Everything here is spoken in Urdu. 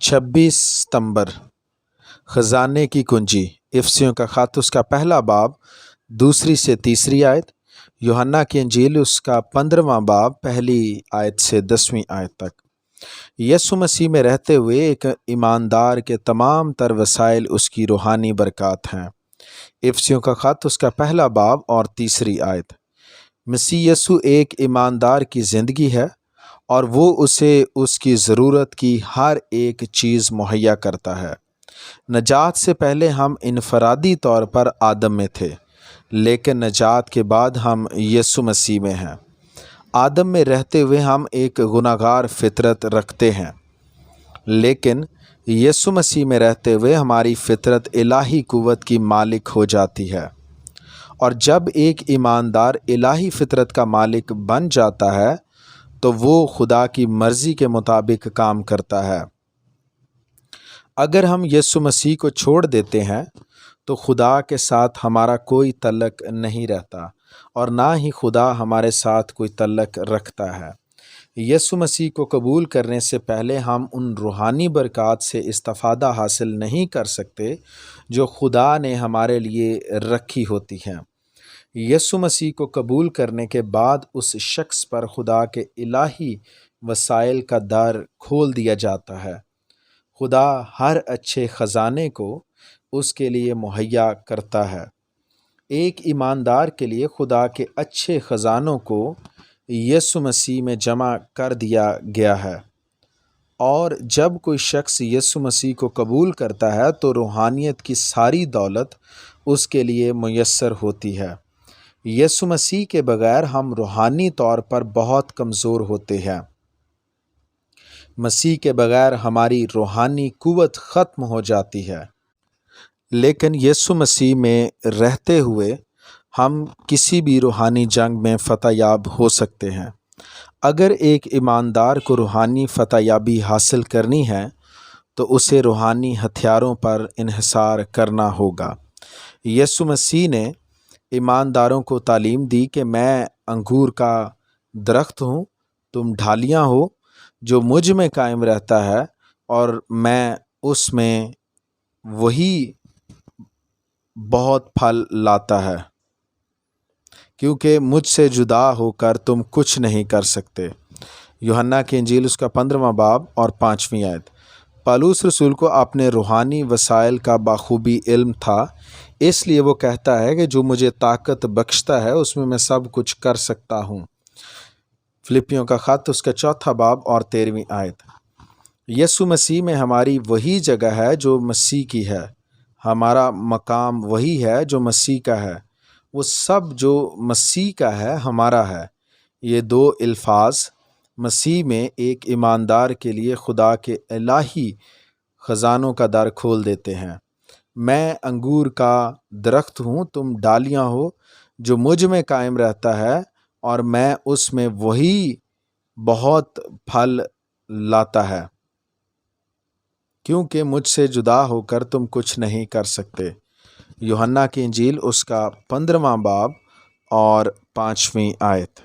26 ستمبر خزانے کی کنجی، افسیوں کا خط اس کا پہلا باب 2 سے 3 آیت، یوحنا کی انجیل اس کا 15واں باب 1 سے 10 تک۔ یسوع مسیح میں رہتے ہوئے ایک ایماندار کے تمام تر وسائل اس کی روحانی برکات ہیں۔ افسیوں کا خط اس کا پہلا باب اور 3 آیت۔ مسیح یسوع ایک ایماندار کی زندگی ہے اور وہ اسے اس کی ضرورت کی ہر ایک چیز مہیا کرتا ہے۔ نجات سے پہلے ہم انفرادی طور پر آدم میں تھے، لیکن نجات کے بعد ہم یسوع مسیح میں ہیں۔ آدم میں رہتے ہوئے ہم ایک گناہگار فطرت رکھتے ہیں، لیکن یسوع مسیح میں رہتے ہوئے ہماری فطرت الہی قوت کی مالک ہو جاتی ہے، اور جب ایک ایماندار الہی فطرت کا مالک بن جاتا ہے تو وہ خدا کی مرضی کے مطابق کام کرتا ہے۔ اگر ہم یسوع مسیح کو چھوڑ دیتے ہیں تو خدا کے ساتھ ہمارا کوئی تعلق نہیں رہتا، اور نہ ہی خدا ہمارے ساتھ کوئی تعلق رکھتا ہے۔ یسوع مسیح کو قبول کرنے سے پہلے ہم ان روحانی برکات سے استفادہ حاصل نہیں کر سکتے جو خدا نے ہمارے لیے رکھی ہوتی ہیں۔ یسوع مسیح کو قبول کرنے کے بعد اس شخص پر خدا کے الہی وسائل کا در کھول دیا جاتا ہے۔ خدا ہر اچھے خزانے کو اس کے لیے مہیا کرتا ہے۔ ایک ایماندار کے لیے خدا کے اچھے خزانوں کو یسوع مسیح میں جمع کر دیا گیا ہے، اور جب کوئی شخص یسوع مسیح کو قبول کرتا ہے تو روحانیت کی ساری دولت اس کے لیے میسر ہوتی ہے۔ یسوع مسیح کے بغیر ہم روحانی طور پر بہت کمزور ہوتے ہیں۔ مسیح کے بغیر ہماری روحانی قوت ختم ہو جاتی ہے، لیکن یسوع مسیح میں رہتے ہوئے ہم کسی بھی روحانی جنگ میں فتح یاب ہو سکتے ہیں۔ اگر ایک ایماندار کو روحانی فتح یابی حاصل کرنی ہے تو اسے روحانی ہتھیاروں پر انحصار کرنا ہوگا۔ یسوع مسیح نے ایمانداروں کو تعلیم دی کہ میں انگور کا درخت ہوں، تم ڈھالیاں ہو۔ جو مجھ میں قائم رہتا ہے اور میں اس میں، وہی بہت پھل لاتا ہے، کیونکہ مجھ سے جدا ہو کر تم کچھ نہیں کر سکتے۔ یوحنا کی انجیل اس کا 15واں باب اور 5 آیت۔ پالوس رسول کو اپنے روحانی وسائل کا بخوبی علم تھا، اس لیے وہ کہتا ہے کہ جو مجھے طاقت بخشتا ہے اس میں سب کچھ کر سکتا ہوں۔ فلپیوں کا خط اس کا 4 باب اور 13 آیت۔ یسوع مسیح میں ہماری وہی جگہ ہے جو مسیح کی ہے، ہمارا مقام وہی ہے جو مسیح کا ہے، وہ سب جو مسیح کا ہے ہمارا ہے۔ یہ دو الفاظ مسیح میں ایک ایماندار کے لیے خدا کے الہی خزانوں کا در کھول دیتے ہیں۔ میں انگور کا درخت ہوں، تم ڈالیاں ہو۔ جو مجھ میں قائم رہتا ہے اور میں اس میں، وہی بہت پھل لاتا ہے، کیونکہ مجھ سے جدا ہو کر تم کچھ نہیں کر سکتے۔ یوحنا کی انجیل اس کا 15واں باب اور 5 آیت۔